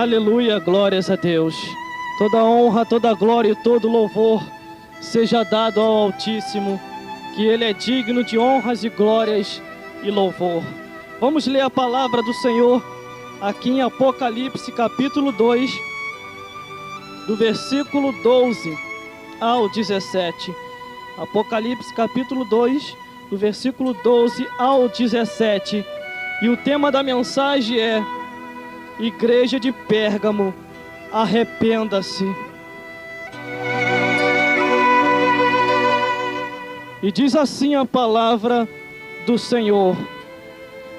Aleluia, glórias a Deus. Toda honra, toda glória e todo louvor seja dado ao Altíssimo, que Ele é digno de honras e glórias e louvor. Vamos ler a palavra do Senhor aqui em Apocalipse capítulo 2, do versículo 12 ao 17. Apocalipse capítulo 2, do versículo 12 ao 17. E o tema da mensagem é: Igreja de Pérgamo, arrependa-se. E diz assim a palavra do Senhor: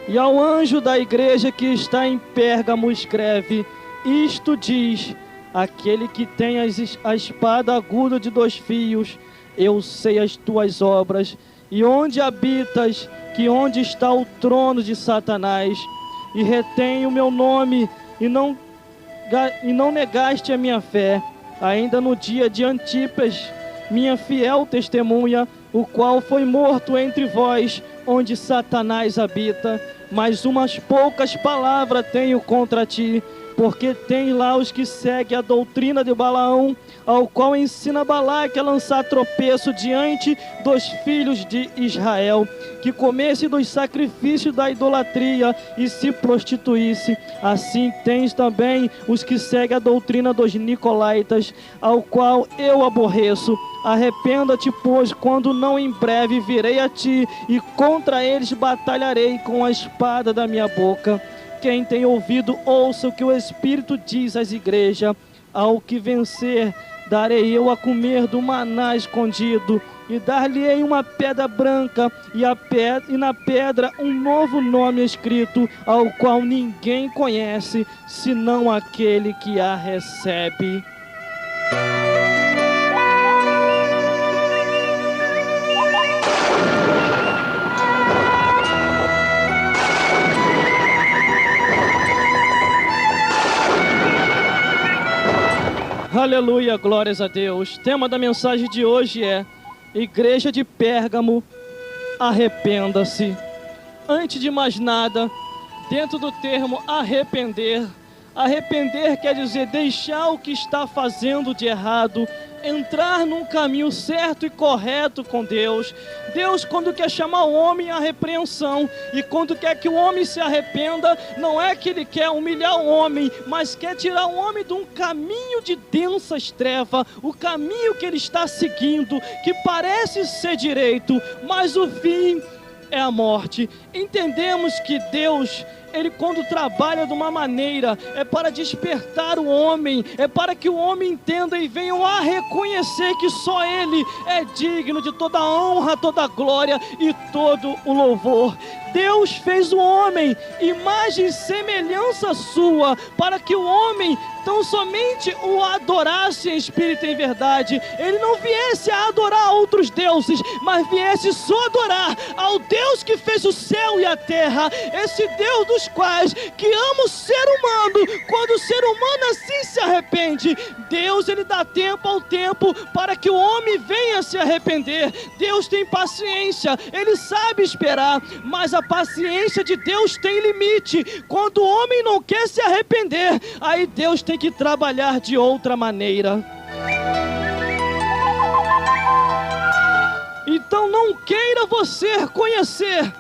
E ao anjo da igreja que está em Pérgamo escreve: Isto diz aquele que tem a espada aguda de 2 fios. Eu sei as tuas obras, e onde habitas, que onde está o trono de Satanás, e retém o meu nome, e não negaste a minha fé, ainda no dia de Antipas, minha fiel testemunha, o qual foi morto entre vós, onde Satanás habita. Mas umas poucas palavras tenho contra ti, porque tem lá os que seguem a doutrina de Balaão, ao qual ensina Balaque a lançar tropeço diante dos filhos de Israel, que comesse dos sacrifícios da idolatria e se prostituísse. Assim tens também os que seguem a doutrina dos nicolaítas, ao qual eu aborreço. Arrependa-te, pois, quando não em breve virei a ti, e contra eles batalharei com a espada da minha boca. Quem tem ouvido, ouça o que o Espírito diz às igrejas. Ao que vencer, darei eu a comer do maná escondido, e dar-lhe-ei uma pedra branca, e na pedra um novo nome escrito, ao qual ninguém conhece, senão aquele que a recebe. Aleluia, glórias a Deus. O tema da mensagem de hoje é: Igreja de Pérgamo, arrependa-se. Antes de mais nada, dentro do termo arrepender, arrepender quer dizer deixar o que está fazendo de errado, entrar num caminho certo e correto com Deus. Deus, quando quer chamar o homem à repreensão, e quando quer que o homem se arrependa, não é que ele quer humilhar o homem, mas quer tirar o homem de um caminho de densas trevas, o caminho que ele está seguindo, que parece ser direito, mas o fim é a morte. Entendemos que Deus, Ele quando trabalha de uma maneira, é para despertar o homem, é para que o homem entenda e venha a reconhecer que só Ele é digno de toda a honra, toda a glória e todo o louvor. Deus fez o homem, imagem e semelhança sua, para que o homem tão somente o adorasse em espírito e em verdade. Ele não viesse a adorar outros deuses, mas viesse só adorar ao Deus que fez o céu e a terra, esse Deus dos quais que ama o ser humano. Quando o ser humano assim se arrepende, Deus, Ele dá tempo ao tempo para que o homem venha se arrepender. Deus tem paciência, Ele sabe esperar, mas a paciência de Deus tem limite. Quando o homem não quer se arrepender, aí Deus tem que trabalhar de outra maneira. Então não queira você conhecer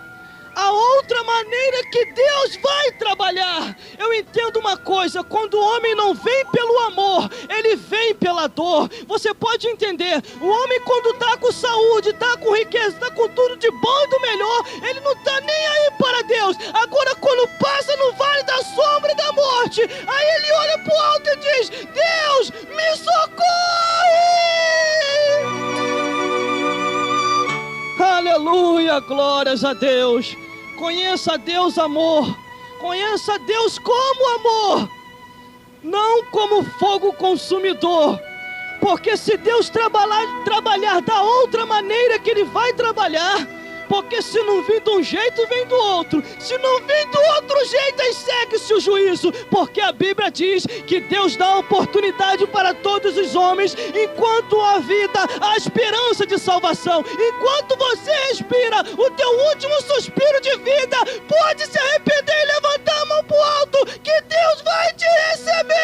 a outra maneira que Deus vai trabalhar. Eu entendo uma coisa: quando o homem não vem pelo amor, ele vem pela dor. Você pode entender, o homem quando está com saúde, está com riqueza, está com tudo de bom e do melhor, ele não está nem aí para Deus. Agora quando passa no vale da sombra e da morte, aí ele olha para o alto e diz: Deus, me socorre! Aleluia, glórias a Deus. Conheça a Deus amor, conheça a Deus como amor, não como fogo consumidor. Porque se Deus trabalhar da outra maneira que Ele vai trabalhar, porque se não vir de um jeito, vem do outro. Se não vir do outro jeito, aí segue-se o juízo. Porque a Bíblia diz que Deus dá oportunidade para todos os homens. Enquanto há vida, há esperança de salvação. Enquanto você respira, o teu último suspiro de vida, pode se arrepender e levantar a mão para o alto, que Deus vai te receber.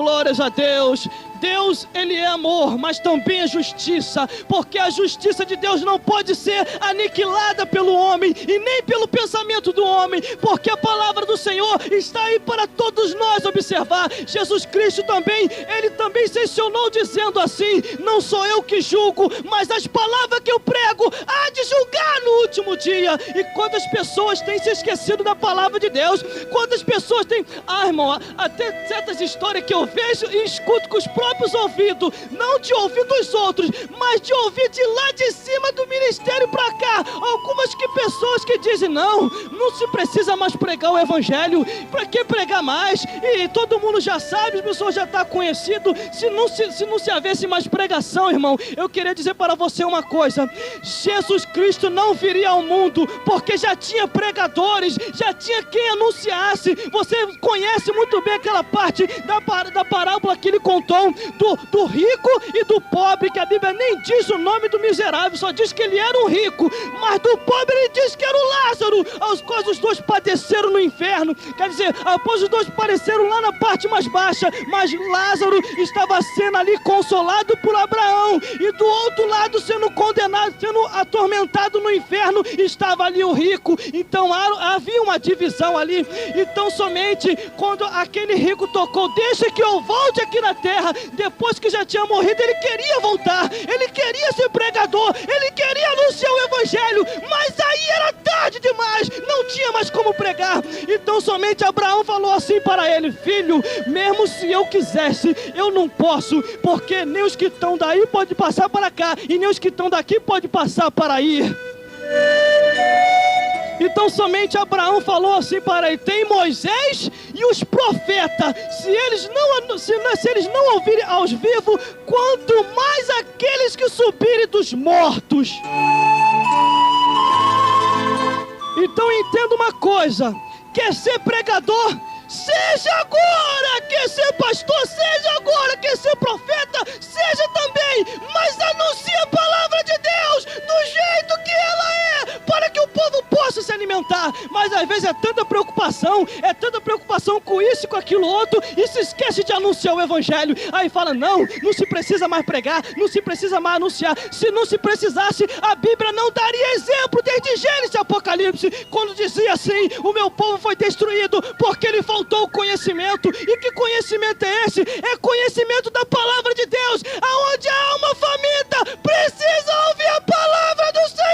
glórias a Deus. Deus, Ele é amor, mas também é justiça, porque a justiça de Deus não pode ser aniquilada pelo homem e nem pelo pensamento do homem, porque a palavra do Senhor está aí para todos nós observar. Jesus Cristo também, Ele também sensionou dizendo assim: não sou eu que julgo, mas as palavras que eu prego há de julgar no último dia. E quantas pessoas têm se esquecido da palavra de Deus? Quantas pessoas têm, irmão, até certas histórias que eu vejo e escuto com os próprios ouvidos, não de ouvir dos outros, mas de ouvir de lá de cima do ministério para cá, algumas pessoas que dizem: não se precisa mais pregar o evangelho, para que pregar mais? E todo mundo já sabe, as pessoas já estão conhecidas, se não se havesse mais pregação, irmão, eu queria dizer para você uma coisa: Jesus Cristo não viria ao mundo, porque já tinha pregadores, já tinha quem anunciasse. Você conhece muito bem aquela parte da parábola que ele contou do rico e do pobre, que a Bíblia nem diz o nome do miserável, só diz que ele era um rico, mas do pobre ele diz que era o Lázaro, aos quais os dois padeceram no inferno. Quer dizer, após os dois padeceram lá na parte mais baixa, mas Lázaro estava sendo ali consolado por Abraão, e do outro lado, sendo condenado, sendo atormentado no inferno, estava ali o rico. Então havia uma divisão ali. Então somente quando aquele rico tocou: deixa que eu volte aqui na terra, depois que já tinha morrido, ele queria voltar, ele queria ser pregador, ele queria anunciar o evangelho, mas aí era tarde demais, não tinha mais como pregar. Então somente Abraão falou assim para ele: filho, mesmo se eu quisesse, eu não posso, porque nem os que estão daí podem passar para cá, e nem os que estão daqui podem passar para aí. Então somente Abraão falou assim para ele: tem Moisés e os profetas, se eles não ouvirem aos vivos, quanto mais aqueles que subirem dos mortos. Então entenda uma coisa: quer ser pregador? Seja agora. Quer ser pastor? Seja agora. Quer ser profeta? Seja também, mas anuncie a palavra de Deus do jeito que ela é, para que o povo possa se alimentar. Mas às vezes é tanta preocupação com isso e com aquilo outro, e se esquece de anunciar o evangelho. Aí fala: não se precisa mais pregar, não se precisa mais anunciar. Se não se precisasse, a Bíblia não daria exemplo desde Gênesis e Apocalipse, quando dizia assim: o meu povo foi destruído porque ele faltou o conhecimento. E que conhecimento é esse? É conhecimento da palavra de Deus. Aonde a alma faminta precisa ouvir a palavra do Senhor.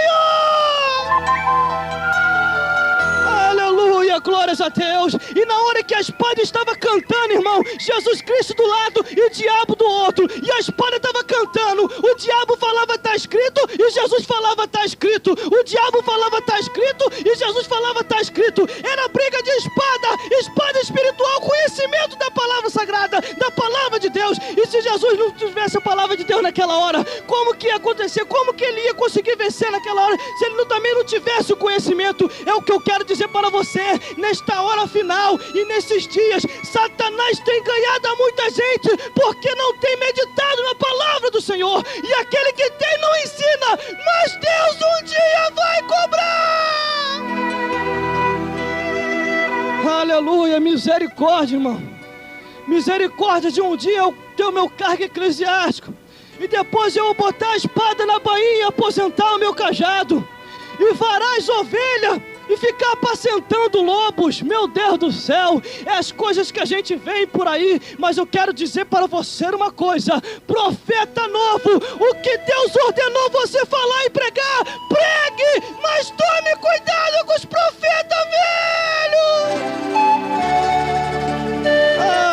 Aleluia, glórias a Deus. E na hora que a espada estava cantando, irmão, Jesus Cristo do lado e o diabo do outro, e a espada estava cantando, o diabo falava: está escrito, e Jesus falava: está escrito. O diabo falava: está escrito, e Jesus falava: está escrito. Era briga de espada espiritual, conhecimento da palavra sagrada, da palavra de Deus. E se Jesus não tivesse a palavra de Deus naquela hora, como que ia acontecer? Como que ele ia conseguir vencer naquela hora, se ele também não tivesse o conhecimento? É o que eu quero dizer para você, nesta hora final e nesses dias: Satanás tem ganhado a muita gente, porque não tem meditado na palavra do Senhor. E aquele que tem não ensina, mas Deus um dia vai cobrar. Aleluia, misericórdia, irmão. Misericórdia de um dia eu ter o meu cargo eclesiástico, e depois eu botar a espada na bainha e aposentar o meu cajado, e varar as ovelhas, e ficar apacentando lobos. Meu Deus do céu, é as coisas que a gente vê por aí. Mas eu quero dizer para você uma coisa: profeta novo, o que Deus ordenou você falar e pregar, pregue, mas tome cuidado com os profetas velhos.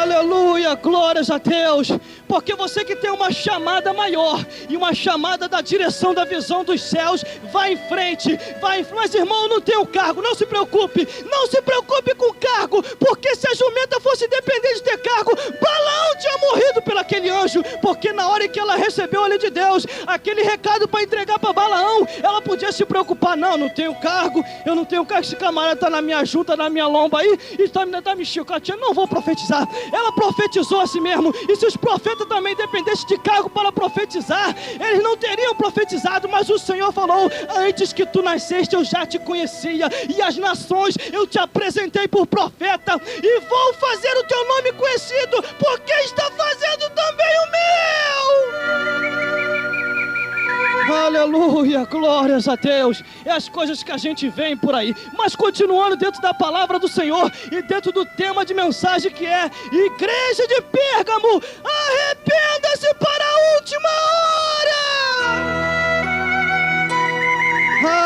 Aleluia, glórias a Deus. Porque você que tem uma chamada maior e uma chamada da direção da visão dos céus, vai em frente, mas irmão, não tem o cargo, não se preocupe com o cargo, porque se a jumenta fosse depender de ter cargo, Balaão tinha morrido pelo aquele anjo, porque na hora em que ela recebeu ali de Deus aquele recado para entregar para Balaão, ela podia se preocupar: não tenho cargo, eu não tenho cargo, esse camarada está na minha junta, na minha lomba aí, e está me chicoteando, não vou profetizar. Ela profetizou a si mesmo, e se os profetas profeta também dependesse de cargo para profetizar, eles não teriam profetizado, mas o Senhor falou: antes que tu nasceste eu já te conhecia, e as nações eu te apresentei por profeta, e vou fazer o teu nome conhecido, porque está fazendo também o meu. Aleluia, glórias a Deus. É as coisas que a gente vê por aí. Mas continuando dentro da palavra do Senhor e dentro do tema de mensagem que é: Igreja de Pérgamo, arrependa-se para a última hora.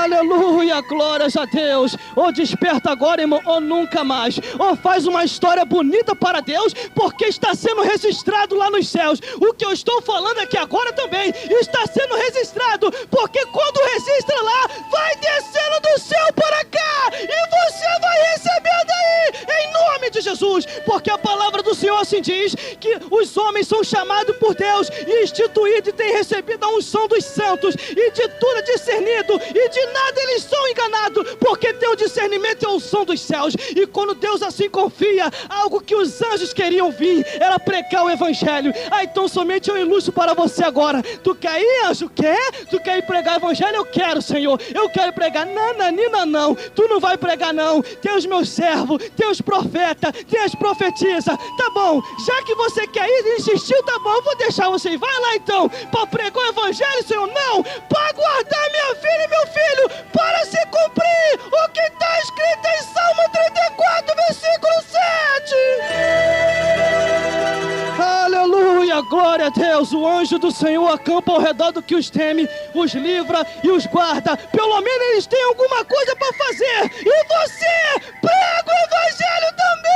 Aleluia, glórias a Deus. Ou desperta agora, irmão, ou nunca mais. Ou faz uma história bonita para Deus, porque está sendo registrado lá nos céus. O que eu estou falando aqui agora também está sendo registrado, porque quando registra lá, vai descendo do céu para cá, e você vai recebendo aí, em nome de Jesus. Porque a palavra do Senhor assim diz, que os homens são chamados por Deus e instituídos e têm recebido a unção dos santos, e de tudo é discernido, e de nada eles são enganados, porque tem o discernimento e a unção dos céus. E quando Deus assim confia, algo que os anjos queriam vir era pregar o evangelho. Então somente eu ilustro para você agora. Tu quer ir, anjo? Quer? Tu quer ir pregar o evangelho? Eu quero, Senhor, eu quero pregar. Nananina não, tu não vai pregar não. Tem os meus servos, tem os profetas, tem as profetisas. Tá bom, já que você quer ir e insistiu, tá bom, eu vou deixar você ir. Vai lá então, para pregar o evangelho, Senhor. Não, para guardar minha filha e meu filho, para se cumprir o que está escrito em Salmo 34, versículo 7. Aleluia, glória a Deus. O anjo do Senhor acampa ao redor do que os teme, os livra e os guarda. Pelo menos eles têm alguma coisa para fazer, e você prega o evangelho também.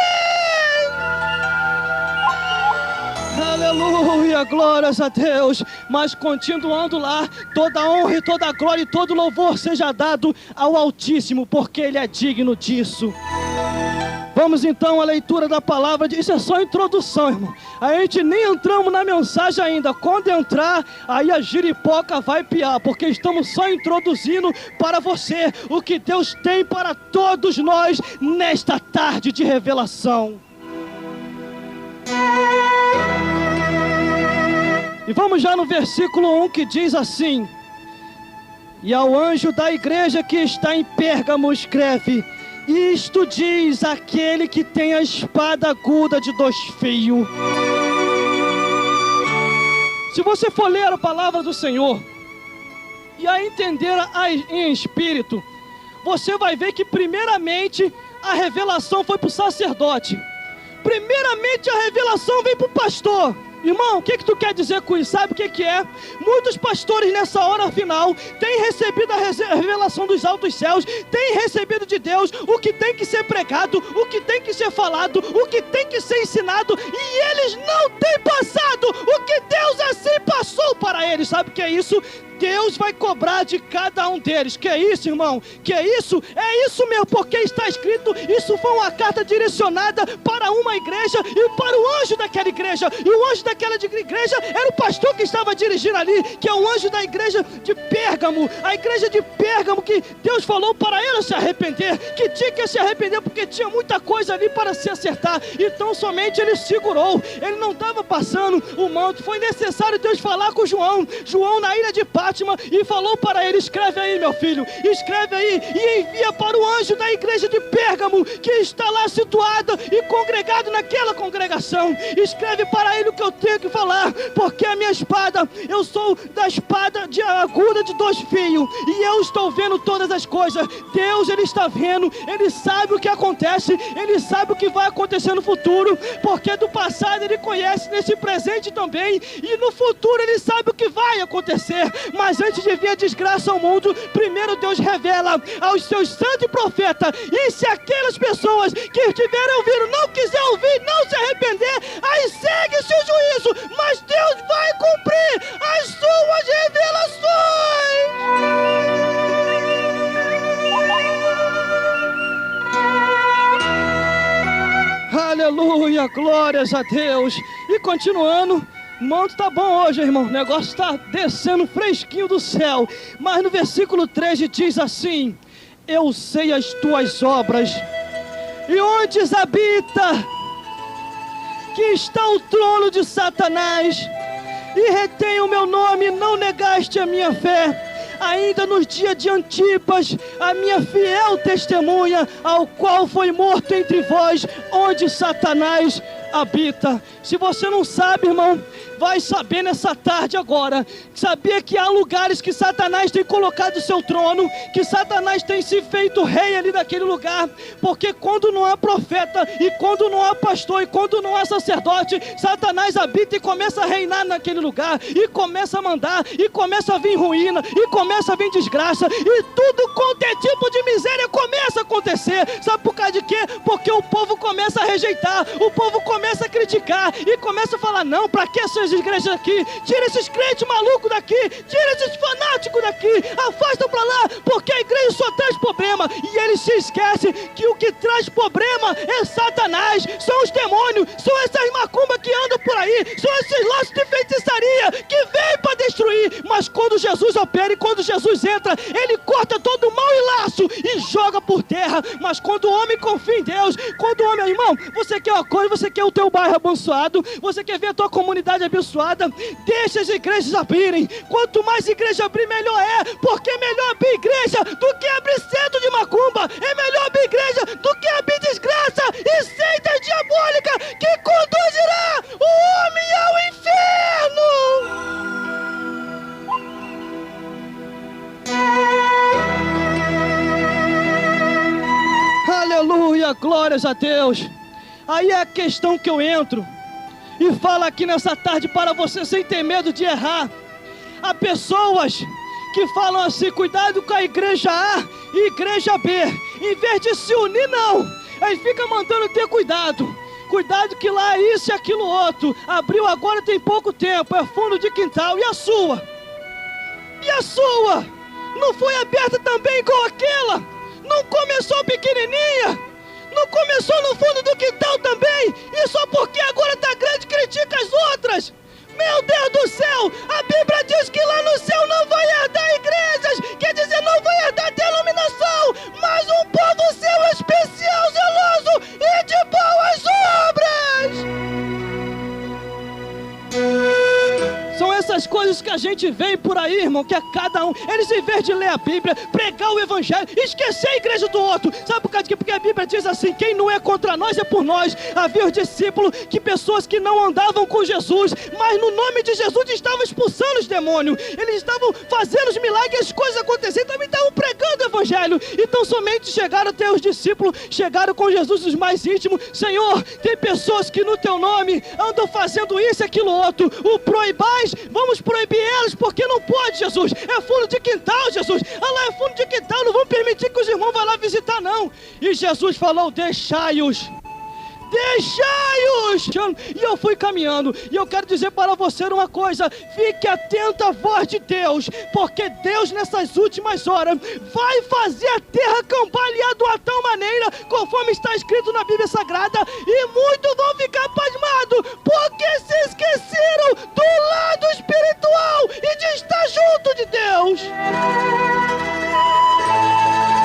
Aleluia, glórias a Deus. Mas continuando lá, toda honra e toda glória e todo louvor seja dado ao Altíssimo, porque Ele é digno disso. Vamos então à leitura da palavra. Isso é só introdução, irmão. A gente nem entramos na mensagem ainda. Quando entrar, aí a giripoca vai piar, porque estamos só introduzindo para você o que Deus tem para todos nós nesta tarde de revelação. E vamos já no versículo 1, que diz assim: e ao anjo da igreja que está em Pérgamo escreve: isto diz aquele que tem a espada aguda de 2 fios. Se você for ler a palavra do Senhor e a entender em espírito, você vai ver que primeiramente a revelação foi para o sacerdote. Primeiramente a revelação veio para o pastor. Irmão, o que tu quer dizer com isso? Sabe o que é? Muitos pastores nessa hora final têm recebido a revelação dos altos céus, têm recebido de Deus o que tem que ser pregado, o que tem que ser falado, o que tem que ser ensinado, e eles não têm passado o que Deus assim passou para eles. Sabe o que é isso? Deus vai cobrar de cada um deles. Que é isso, irmão? Que é isso? É isso mesmo, porque está escrito, isso foi uma carta direcionada para uma igreja e para o anjo daquela igreja. E o anjo daquela igreja era o pastor que estava dirigindo ali, que é o anjo da igreja de Pérgamo. A igreja de Pérgamo, que Deus falou para ela se arrepender, que tinha que se arrepender porque tinha muita coisa ali para se acertar. Então somente ele segurou, ele não estava passando o manto. Foi necessário Deus falar com João na ilha de Páscoa, e falou para ele: escreve aí, meu filho, escreve aí e envia para o anjo da igreja de Pérgamo, que está lá situado e congregado naquela congregação. Escreve para ele o que eu tenho que falar, porque a minha espada, eu sou da espada aguda de 2 fios, e eu estou vendo todas as coisas. Deus, ele está vendo, ele sabe o que acontece, ele sabe o que vai acontecer no futuro, porque do passado ele conhece, nesse presente também, e no futuro ele sabe o que vai acontecer. Mas antes de vir a desgraça ao mundo, primeiro Deus revela aos seus santos e profetas. E se aquelas pessoas que estiverem ouvindo não quiser ouvir, não se arrepender, aí segue-se o juízo. Mas Deus vai cumprir as suas revelações. Aleluia, glórias a Deus. E continuando, o manto tá bom hoje, irmão. O negócio está descendo fresquinho do céu. Mas no versículo 13 diz assim: eu sei as tuas obras e onde habita, aqui está o trono de Satanás, e retém o meu nome, não negaste a minha fé. Ainda nos dias de Antipas, a minha fiel testemunha, ao qual foi morto entre vós, onde Satanás habita. Se você não sabe, irmão, vai saber nessa tarde agora. Sabia que há lugares que Satanás tem colocado o seu trono, que Satanás tem se feito rei ali naquele lugar, porque quando não há profeta, e quando não há pastor, e quando não há sacerdote, Satanás habita e começa a reinar naquele lugar, e começa a mandar, e começa a vir ruína, e começa a vir desgraça, e tudo quanto é tipo de miséria começa a acontecer. Sabe por causa de quê? Porque o povo começa a rejeitar, o povo começa a criticar, e começa a falar: não, para que essas igrejas aqui? Tira esses crentes malucos daqui, tira esses fanáticos daqui, afasta para lá, porque a igreja só traz problema. E ele se esquece que o que traz problema é Satanás, são os demônios, são essas macumbas que andam por aí, são esses laços de feitiçaria que vêm para destruir. Mas quando Jesus opera e quando Jesus entra, ele corta todo o mal e laço e joga por terra. Mas quando o homem confia em Deus, quando o homem, irmão, você quer uma coisa, você quer o teu bairro abençoado, você quer ver a tua comunidade abençoada, deixa as igrejas abrirem. Quanto mais igreja abrir, melhor é, porque é melhor abrir igreja do que abrir centro de macumba, é melhor abrir igreja do que abrir desgraça e seita diabólica que conduzirá o homem ao inferno. Aleluia, glórias a Deus. Aí é a questão que eu entro e falo aqui nessa tarde para você sem ter medo de errar. Há pessoas que falam assim: cuidado com a igreja A e igreja B. Em vez de se unir, não, aí fica mandando ter cuidado. Cuidado que lá é isso e aquilo outro. Abriu agora tem pouco tempo, é fundo de quintal. E a sua? E a sua? Não foi aberta também igual aquela? Não começou pequenininha? Não começou no fundo do quintal também? E só porque agora está grande critica as outras? Meu Deus do céu, a Bíblia diz que lá no céu não vai herdar igrejas, quer dizer, não vai herdar denominação, mas um povo seu especial, zeloso e de boas obras. São essas coisas que a gente vê por aí, irmão, que a cada um, eles em vez de ler a Bíblia, pregar o Evangelho, esquecer a igreja do outro. Sabe por causa de quê? Porque a Bíblia diz assim: quem não é contra nós é por nós. Havia os discípulos, que pessoas que não andavam com Jesus, mas no nome de Jesus estavam expulsando os demônios, eles estavam fazendo os milagres, as coisas acontecendo, também estavam pregando o Evangelho. Então somente chegaram até os discípulos, chegaram com Jesus os mais íntimos: Senhor, tem pessoas que no teu nome andam fazendo isso e aquilo outro, o proibais, vamos proibir elas, porque não pode, Jesus, é fundo de quintal, Jesus, lá é fundo de quintal, não vamos permitir que os irmãos vá lá visitar, não. E Jesus falou: deixai-os, deixai-os. E eu fui caminhando, e eu quero dizer para você uma coisa: fique atento à voz de Deus, porque Deus nessas últimas horas vai fazer a terra cambalear de uma tal maneira, conforme está escrito na Bíblia Sagrada, e muitos vão ficar pasmados, porque se esqueceram do lado espiritual e de estar junto de Deus.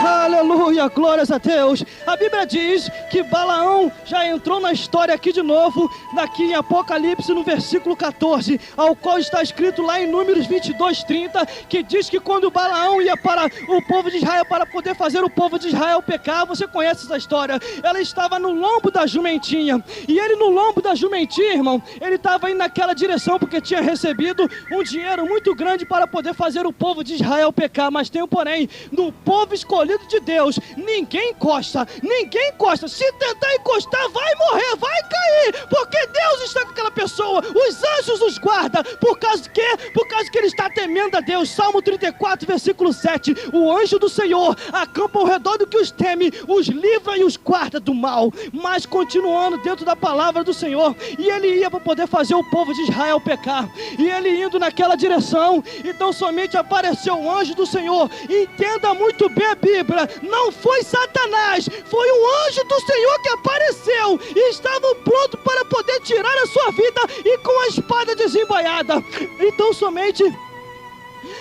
Aleluia, glórias a Deus. A Bíblia diz que Balaão já entrou na história aqui de novo, aqui em Apocalipse, no versículo 14, ao qual está escrito lá em Números 22:30, que diz que quando Balaão ia para o povo de Israel, para poder fazer o povo de Israel pecar, você conhece essa história, ela estava no lombo da jumentinha, e ele no lombo da jumentinha, irmão, ele estava indo naquela direção, porque tinha recebido um dinheiro muito grande para poder fazer o povo de Israel pecar. Mas tem um porém: no povo escolhido de Deus, ninguém encosta, ninguém encosta. Se tentar encostar, vai morrer, vai cair, porque Deus está com aquela pessoa, os anjos os guardam. Por causa de quê? Por causa que ele está temendo a Deus. Salmo 34, versículo 7: o anjo do Senhor acampa ao redor do que os teme, os livra e os guarda do mal. Mas continuando dentro da palavra do Senhor, e ele ia para poder fazer o povo de Israel pecar, e ele indo naquela direção, então somente apareceu o anjo do Senhor. Entenda muito bem a Bíblia, não foi Satanás, foi o anjo do Senhor que apareceu e estava pronto para poder tirar a sua vida, e com a espada desembainhada. Então somente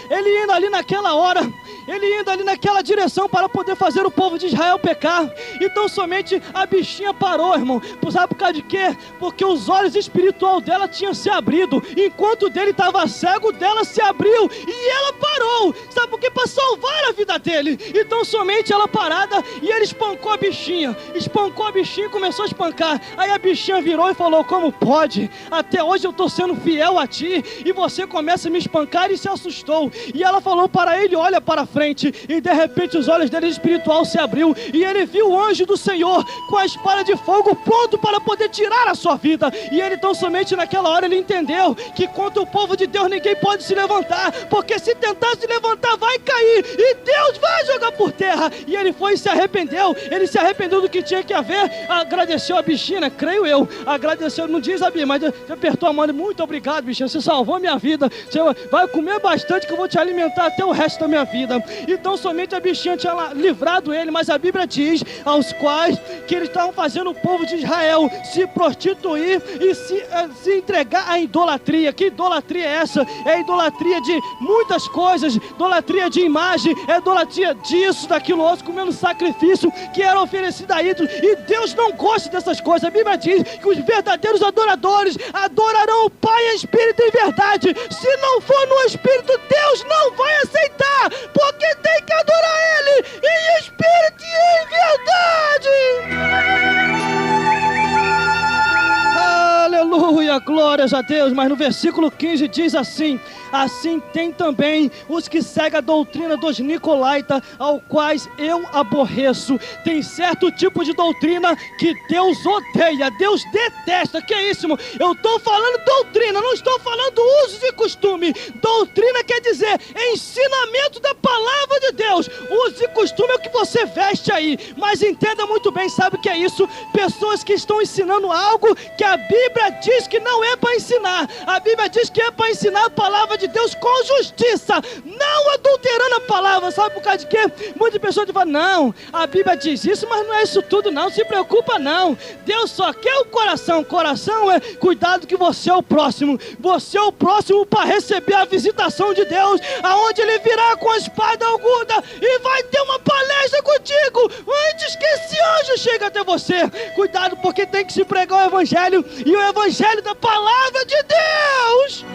ele indo ali naquela hora, ele indo ali naquela direção para poder fazer o povo de Israel pecar. Então somente a bichinha parou, irmão. Sabe por causa de quê? Porque os olhos espirituais dela tinham se abrido. Enquanto dele estava cego, dela se abriu e ela parou. Sabe por quê? Para salvar a vida dele. Então somente ela parada e ele espancou a bichinha. Espancou a bichinha e começou a espancar. Aí a bichinha virou e falou: como pode? Até hoje eu estou sendo fiel a ti e você começa a me espancar, e se assustou. E ela falou para ele: olha para frente. E de repente os olhos dele espiritual se abriu e ele viu o anjo do Senhor com a espada de fogo pronto para poder tirar a sua vida. E ele então somente naquela hora ele entendeu que contra o povo de Deus ninguém pode se levantar, porque se tentar se levantar vai cair e Deus vai jogar por terra. E ele foi e se arrependeu. Ele se arrependeu do que tinha que haver, agradeceu a bichinha, creio eu, agradeceu, não diz a Bíblia, mas você apertou a mão e: muito obrigado, bichinha, você salvou a minha vida, você vai comer bastante que eu vou te alimentar até o resto da minha vida. Então somente a bichinha tinha livrado ele, mas a Bíblia diz aos quais que eles estavam fazendo o povo de Israel se prostituir e se entregar à idolatria. Que idolatria é essa? É idolatria de muitas coisas, idolatria de imagem, é idolatria disso, daquilo outro, comendo sacrifício que era oferecido a ídolos, e Deus não gosta dessas coisas. A Bíblia diz que os verdadeiros adoradores adorarão o Pai em espírito e verdade. Se não for no espírito, Deus não vai aceitar, porque tem que adorar Ele em espírito e em verdade. Aleluia, glórias a Deus. Mas no versículo 15 diz assim: assim tem também os que seguem a doutrina dos nicolaítas, ao quais eu aborreço. Tem certo tipo de doutrina que Deus odeia, Deus detesta. Que é isso, irmão? Eu estou falando doutrina, não estou falando usos e costume. Doutrina quer dizer ensinamento da palavra de Deus. Uso e costume é o que você veste aí. Mas entenda muito bem, sabe o que é isso? Pessoas que estão ensinando algo que a Bíblia diz que não é para ensinar. A Bíblia diz que é para ensinar a palavra de Deus com justiça, não adulterando a palavra. Sabe por causa de quê? Muitas pessoas falam: não, a Bíblia diz isso, mas não é isso tudo não, se preocupa não. Deus só quer o coração. Coração é cuidado que você é o próximo. Você é o próximo para receber a visitação de Deus, aonde Ele virá com a espada aguda e vai ter uma palestra contigo antes que esse anjo chegue até você. Cuidado, porque tem que se pregar o Evangelho, e o Evangelho da palavra de Deus.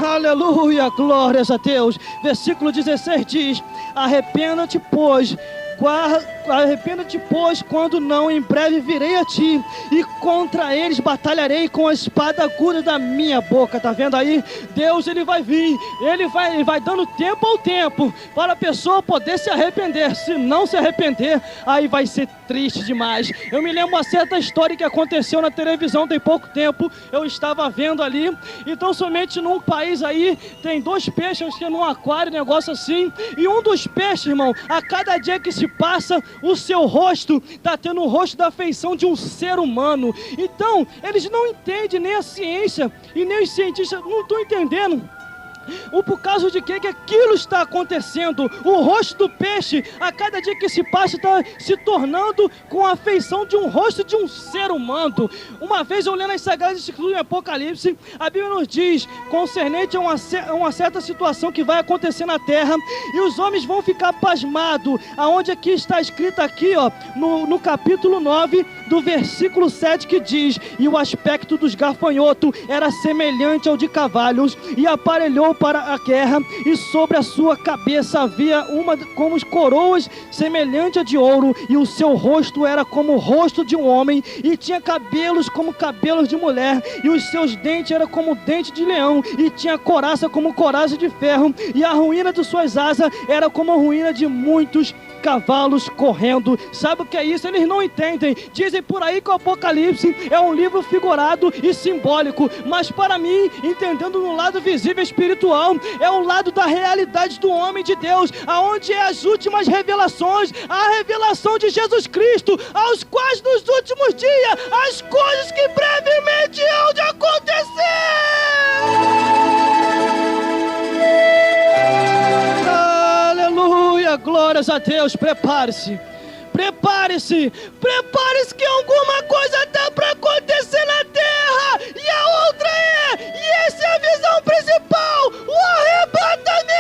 Aleluia, glórias a Deus. Versículo 16 diz: arrependa-te, pois, quando não, em breve virei a ti, e contra eles batalharei com a espada aguda da minha boca. Tá vendo aí? Deus, Ele vai vir, Ele vai dando tempo ao tempo para a pessoa poder se arrepender. Se não se arrepender, aí vai ser triste demais. Eu me lembro uma certa história que aconteceu na televisão tem pouco tempo. Eu estava vendo ali. Então somente num país aí tem 2 peixes, acho que é num aquário, negócio assim, e um dos peixes, irmão, a cada dia que se passa, o seu rosto está tendo o rosto da feição de um ser humano. Então eles não entendem, nem a ciência e nem os cientistas não estão entendendo por causa de que aquilo está acontecendo. O rosto do peixe, a cada dia que se passa, está se tornando com a feição de um rosto de um ser humano. Uma vez eu lendo as Sagradas Escrituras em Apocalipse, a Bíblia nos diz concernente a uma certa situação que vai acontecer na terra, e os homens vão ficar pasmados, aonde aqui está escrito aqui, ó, no capítulo 9 do versículo 7, que diz: e o aspecto dos gafanhotos era semelhante ao de cavalos, e aparelhou para a guerra, e sobre a sua cabeça havia uma como coroas semelhante a de ouro, e o seu rosto era como o rosto de um homem, e tinha cabelos como cabelos de mulher, e os seus dentes eram como dente de leão, e tinha coraça como coraça de ferro, e a ruína de suas asas era como a ruína de muitos cavalos correndo. Sabe o que é isso? Eles não entendem. Dizem por aí que o Apocalipse é um livro figurado e simbólico, mas para mim, entendendo no lado visível espiritual, é o lado da realidade do homem de Deus, aonde é as últimas revelações, a revelação de Jesus Cristo, aos quais nos últimos dias as coisas que brevemente hão de acontecer. Aleluia, glórias a Deus. Prepare-se, prepare-se, prepare-se, que alguma coisa está para acontecer na terra, e a outra e essa é a visão principal, o arrebatamento.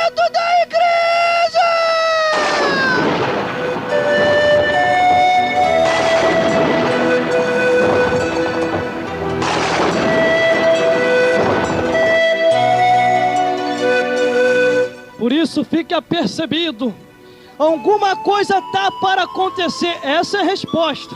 Por isso fique apercebido, alguma coisa está para acontecer. Essa é a resposta.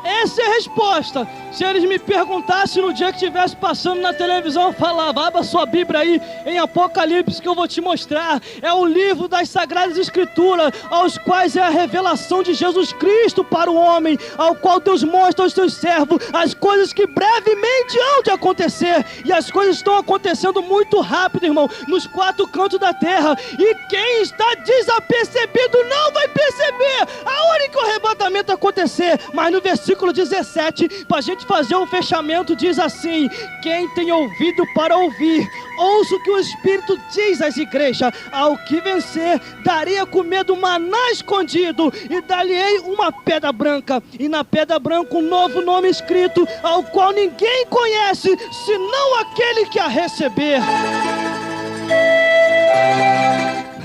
Essa é a resposta. Se eles me perguntassem no dia que estivesse passando na televisão, eu falava: abra sua Bíblia aí em Apocalipse que eu vou te mostrar. É o livro das Sagradas Escrituras, aos quais é a revelação de Jesus Cristo para o homem, ao qual Deus mostra aos seus servos as coisas que brevemente hão de acontecer. E as coisas estão acontecendo muito rápido, irmão, nos quatro cantos da terra. E quem está desapercebido não vai perceber a hora que o arrebatamento acontecer. Mas no versículo 17, para a gente fazer um fechamento, diz assim: quem tem ouvido para ouvir, ouça o que o Espírito diz às igrejas. Ao que vencer, darei a comer do maná escondido, e dar-lhe-ei uma pedra branca, e na pedra branca um novo nome escrito, ao qual ninguém conhece, senão aquele que a receber.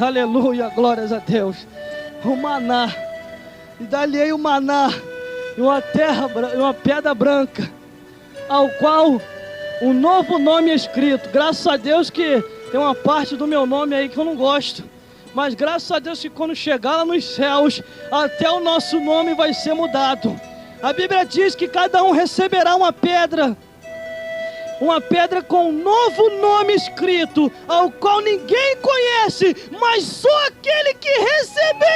Aleluia, glórias a Deus. O maná, e dar-lhe-ei o maná, e uma pedra branca, ao qual um novo nome é escrito. Graças a Deus que tem uma parte do meu nome aí que eu não gosto, mas graças a Deus que quando chegar lá nos céus, até o nosso nome vai ser mudado. A Bíblia diz que cada um receberá uma pedra com um novo nome escrito, ao qual ninguém conhece, mas só aquele que receber.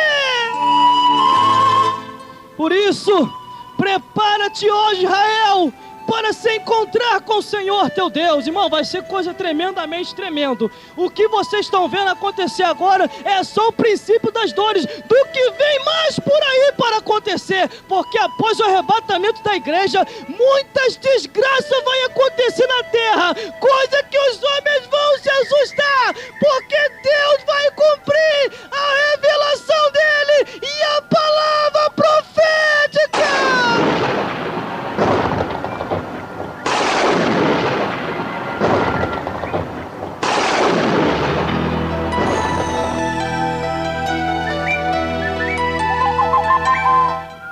Por isso, prepara-te hoje, Israel, para se encontrar com o Senhor teu Deus. Irmão, vai ser coisa tremendamente tremendo. O que vocês estão vendo acontecer agora é só o princípio das dores do que vem mais por aí para acontecer, porque após o arrebatamento da igreja, muitas desgraças vão acontecer na terra, coisa que os homens vão se assustar, porque Deus vai cumprir a revelação dele e a palavra profética.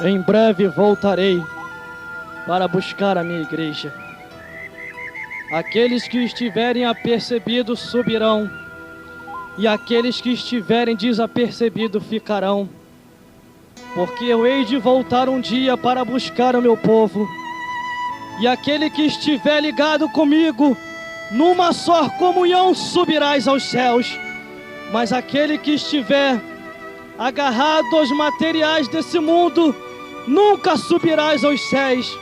Em breve voltarei para buscar a minha igreja. Aqueles que estiverem apercebidos subirão, e aqueles que estiverem desapercebidos ficarão. Porque eu hei de voltar um dia para buscar o meu povo, e aquele que estiver ligado comigo, numa só comunhão subirás aos céus. Mas aquele que estiver agarrado aos materiais desse mundo, nunca subirás aos céus.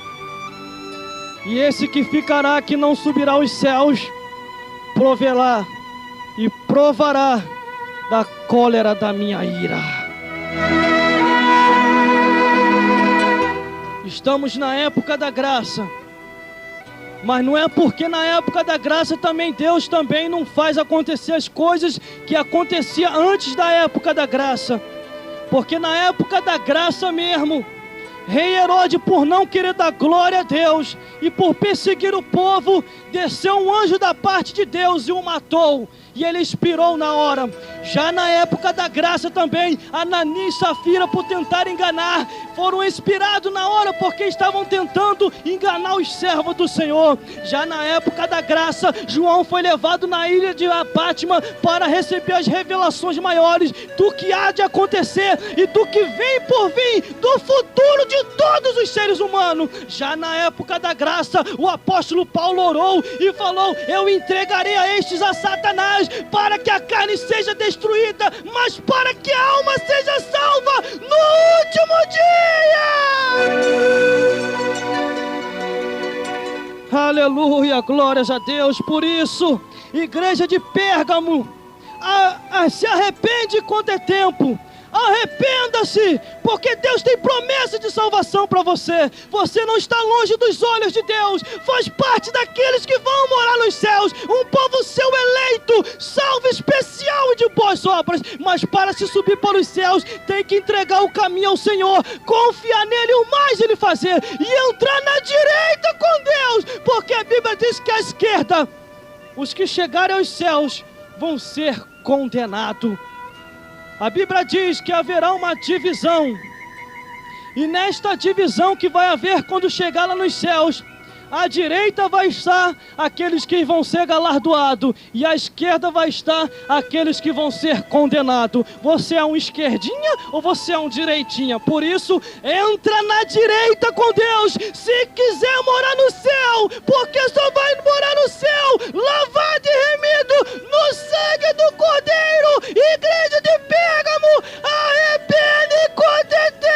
E esse que ficará, que não subirá aos céus, proverá e provará da cólera da minha ira. Estamos na época da graça, mas não é porque na época da graça também Deus também não faz acontecer as coisas que acontecia antes da época da graça. Porque na época da graça mesmo, rei Herodes, por não querer dar glória a Deus e por perseguir o povo, desceu um anjo da parte de Deus e o matou, e ele expirou na hora. Já na época da graça também, Ananias e Safira, por tentar enganar, foram expirados na hora, porque estavam tentando enganar os servos do Senhor. Já na época da graça, João foi levado na ilha de Pátima para receber as revelações maiores do que há de acontecer e do que vem por vir, do futuro de todos os seres humanos. Já na época da graça, o apóstolo Paulo orou e falou: eu entregarei a estes a Satanás, para que a carne seja destruída, mas para que a alma seja salva no último dia. Aleluia, glórias a Deus. Por isso, igreja de Pérgamo, se arrepende quando é tempo. Arrependa-se, porque Deus tem promessa de salvação para você. Você não está longe dos olhos de Deus, faz parte daqueles que vão morar nos céus, um povo seu eleito, salvo especial e de boas obras. Mas para se subir para os céus, tem que entregar o caminho ao Senhor, confiar nele, o mais ele fazer, e entrar na direita com Deus, porque a Bíblia diz que à esquerda, os que chegarem aos céus vão ser condenados. A Bíblia diz que haverá uma divisão, e nesta divisão que vai haver quando chegar lá nos céus, À direita vai estar aqueles que vão ser galardoados, e à esquerda vai estar aqueles que vão ser condenados. Você é um esquerdinha ou você é um direitinha? Por isso, entra na direita com Deus, se quiser morar no céu, porque só vai morar no céu, lavado e remido no sangue do Cordeiro. Igreja de Pérgamo, arrepende enquanto é tempo.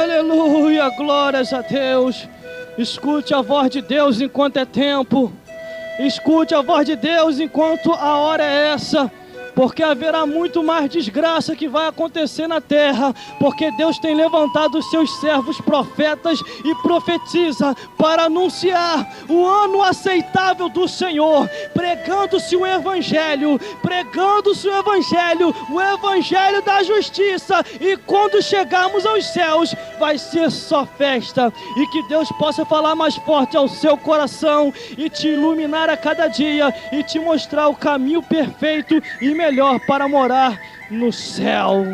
Aleluia, glórias a Deus. Escute a voz de Deus enquanto é tempo. Escute a voz de Deus enquanto a hora é essa. Porque haverá muito mais desgraça que vai acontecer na terra, porque Deus tem levantado os seus servos profetas e profetiza para anunciar o ano aceitável do Senhor, pregando-se o Evangelho, o Evangelho da justiça, e quando chegarmos aos céus, vai ser só festa, e que Deus possa falar mais forte ao seu coração, e te iluminar a cada dia, e te mostrar o caminho perfeito e melhor para morar no céu.